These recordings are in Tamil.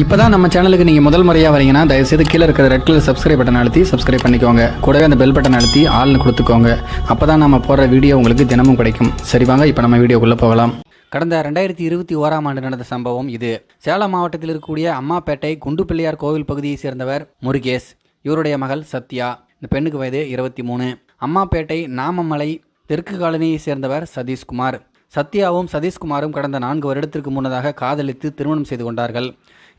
இப்போ தான் நம்ம சேனலுக்கு நீங்கள் முதல் முறையாக வரீங்கன்னா தயவுசெய்து கீழே இருக்கிற ரெட் கலர் சப்ஸ்கிரைப் பட்டன் அழுத்தி சப்ஸ்கிரைப் பண்ணிக்கோங்க. கூடவே அந்த பெல் பட்டன் அழுத்தி ஆள்னு கொடுத்துக்கோங்க. அப்போ தான் நம்ம போடுற வீடியோ உங்களுக்கு தினமும் கிடைக்கும். சரி வாங்க இப்போ நம்ம வீடியோக்குள்ளே போகலாம். கடந்த 2021ஆம் ஆண்டு நடந்த சம்பவம் இது. சேலம் மாவட்டத்தில் இருக்கக்கூடிய அம்மாப்பேட்டை குண்டு பிள்ளையார் கோவில் பகுதியை சேர்ந்தவர் முருகேஷ். இவருடைய மகள் சத்யா. இந்த பெண்ணுக்கு வயது 23. அம்மாப்பேட்டை நாமமலை தெற்கு காலனியை சேர்ந்தவர் சதீஷ்குமார். சத்யாவும் சதீஷ்குமாரும் கடந்த 4 வருடத்திற்கு முன்னதாக காதலித்து திருமணம் செய்து கொண்டார்கள்.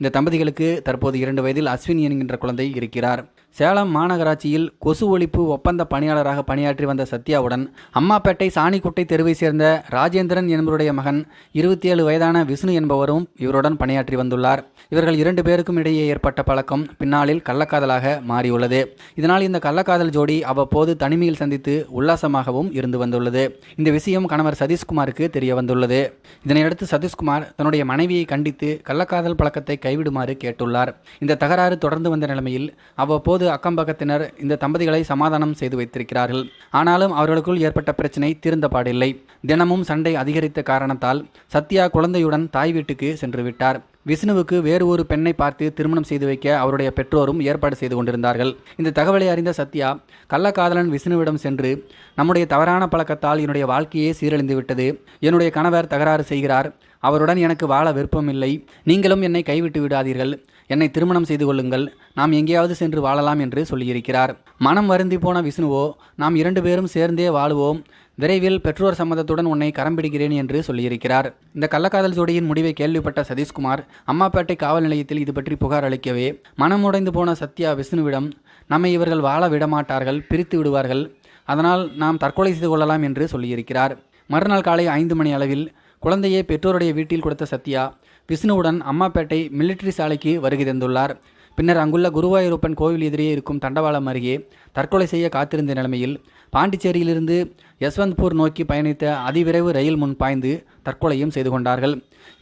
இந்த தம்பதிகளுக்கு தற்போது 2 வயதில் அஸ்வின் என்கின்ற குழந்தை இருக்கிறார். சேலம் மாநகராட்சியில் கொசு ஒழிப்பு ஒப்பந்த பணியாளராக பணியாற்றி வந்த சத்யாவுடன் அம்மாப்பேட்டை சாணிக்குட்டை தெருவை சேர்ந்த ராஜேந்திரன் என்பவருடைய மகன் 27 வயதான விஷ்ணு என்பவரும் இவருடன் பணியாற்றி வந்துள்ளார். இவர்கள் 2 பேருக்கும் இடையே ஏற்பட்ட பழக்கம் பின்னாளில் கள்ளக்காதலாக மாறியுள்ளது. இதனால் இந்த கள்ளக்காதல் ஜோடி அவ்வப்போது தனிமையில் சந்தித்து உல்லாசமாகவும் இருந்து வந்துள்ளது. இந்த விஷயம் கணவர் சதீஷ்குமாருக்கு தெரிய வந்துள்ளது. இதனையடுத்து சதீஷ்குமார் தன்னுடைய மனைவியை கண்டித்து கள்ளக்காதல் பழக்கத்தை கைவிடுமாறு கேட்டுள்ளார். இந்த தகராறு தொடர்ந்து வந்த நிலைமையில் அவ்வப்போது அக்கம்பக்கத்தினர் இந்த தம்பதிகளை சமாதானம் செய்து வைத்திருக்கிறார்கள். ஆனாலும் அவர்களுக்குள் ஏற்பட்ட பிரச்சினை தீர்ந்த பாடில்லை. தினமும் சண்டை அதிகரித்த காரணத்தால் சத்யா குழந்தையுடன் தாய் வீட்டுக்கு சென்று விட்டார். விஷ்ணுவுக்கு வேறு ஒரு பெண்ணை பார்த்து திருமணம் செய்து வைக்க அவருடைய பெற்றோரும் ஏற்பாடு செய்து கொண்டிருந்தார்கள். இந்த தகவலை அறிந்த சத்யா கள்ளக்காதலன் விஷ்ணுவிடம் சென்று, நம்முடைய தவறான பழக்கத்தால் என்னுடைய வாழ்க்கையே சீரழிந்து விட்டது. என்னுடைய கணவர் தகராறு செய்கிறார். அவருடன் எனக்கு வாழ விருப்பமில்லை. நீங்களும் என்னை கைவிட்டு விடாதீர்கள். என்னை திருமணம் செய்து கொள்ளுங்கள். நாம் எங்கேயாவது சென்று வாழலாம் என்று சொல்லியிருக்கிறார். மனம் வருந்தி போன விஷ்ணுவோ, நாம் 2 பேரும் சேர்ந்தே வாழுவோம். விரைவில் பெற்றோர் சம்மதத்துடன் உன்னை கரம் பிடிக்கிறேன் என்று சொல்லியிருக்கிறார். இந்த கள்ளக்காதல் ஜோடியின் முடிவை கேள்விப்பட்ட சதீஷ்குமார் அம்மாப்பேட்டை காவல் நிலையத்தில் இது பற்றி புகார் அளிக்கவே, மனமுடைந்து போன சத்யா விஷ்ணுவிடம், நம்மை இவர்கள் வாழ விடமாட்டார்கள், பிரித்து விடுவார்கள். அதனால் நாம் தற்கொலை செய்து கொள்ளலாம் என்று சொல்லியிருக்கிறார். மறுநாள் காலை 5 மணி அளவில் குழந்தையை பெற்றோருடைய வீட்டில் கொடுத்த சத்யா விஷ்ணுவுடன் அம்மாப்பேட்டை மிலிட்டரி சாலைக்கு வருகை தந்துள்ளார். பின்னர் அங்குள்ள குருவாயூரப்பன் கோவில் எதிரே இருக்கும் தண்டவாளம் அருகே தற்கொலை செய்ய காத்திருந்த நிலைமையில் பாண்டிச்சேரியிலிருந்து யஸ்வந்த்பூர் நோக்கி பயணித்த அதிவிரைவு ரயில் முன் பாய்ந்து தற்கொலையும் செய்து கொண்டார்கள்.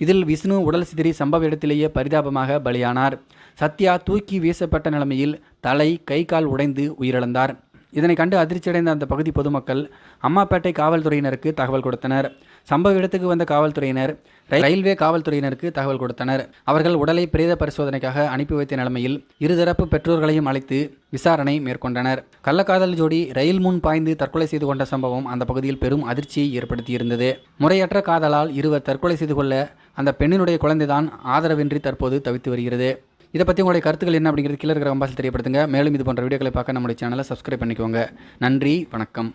இதில் விஷ்ணு உடல் சிதறி சம்பவ இடத்திலேயே பரிதாபமாக பலியானார். சத்யா தூக்கி வீசப்பட்ட நிலைமையில் தலை, கை, கால் உடைந்து உயிரிழந்தார். இதனை கண்டு அதிர்ச்சியடைந்த அந்த பகுதி பொதுமக்கள் அம்மாப்பேட்டை காவல்துறையினருக்கு தகவல் கொடுத்தனர். சம்பவ இடத்துக்கு வந்த காவல்துறையினர் ரயில்வே காவல்துறையினருக்கு தகவல் கொடுத்தனர். அவர்கள் உடலை பிரேத பரிசோதனைக்காக அனுப்பி வைத்த நிலைமையில் இருதரப்பு பெற்றோர்களையும் அழைத்து விசாரணை மேற்கொண்டனர். கள்ளக்காதல் ஜோடி ரயில் முன் பாய்ந்து தற்கொலை செய்து கொண்ட சம்பவம் அந்த பகுதியில் பெரும் அதிர்ச்சியை ஏற்படுத்தியிருந்தது. முறையற்ற காதலால் இருவர் தற்கொலை செய்து கொள்ள அந்த பெண்ணினுடைய குழந்தைதான் ஆதரவின்றி தற்போது தவித்து வருகிறது. இதை பற்றி உங்களுடைய கருத்துக்கள் என்ன அப்படிங்கிறது கீழே இருக்கிற கம்பாசில் தெரியப்படுத்துங்க. மேலும் இது போன்ற வீடியோக்களை பார்க்க நம்முடைய சேனலை சப்ஸ்கிரைப் பண்ணிக்கோங்க. நன்றி, வணக்கம்.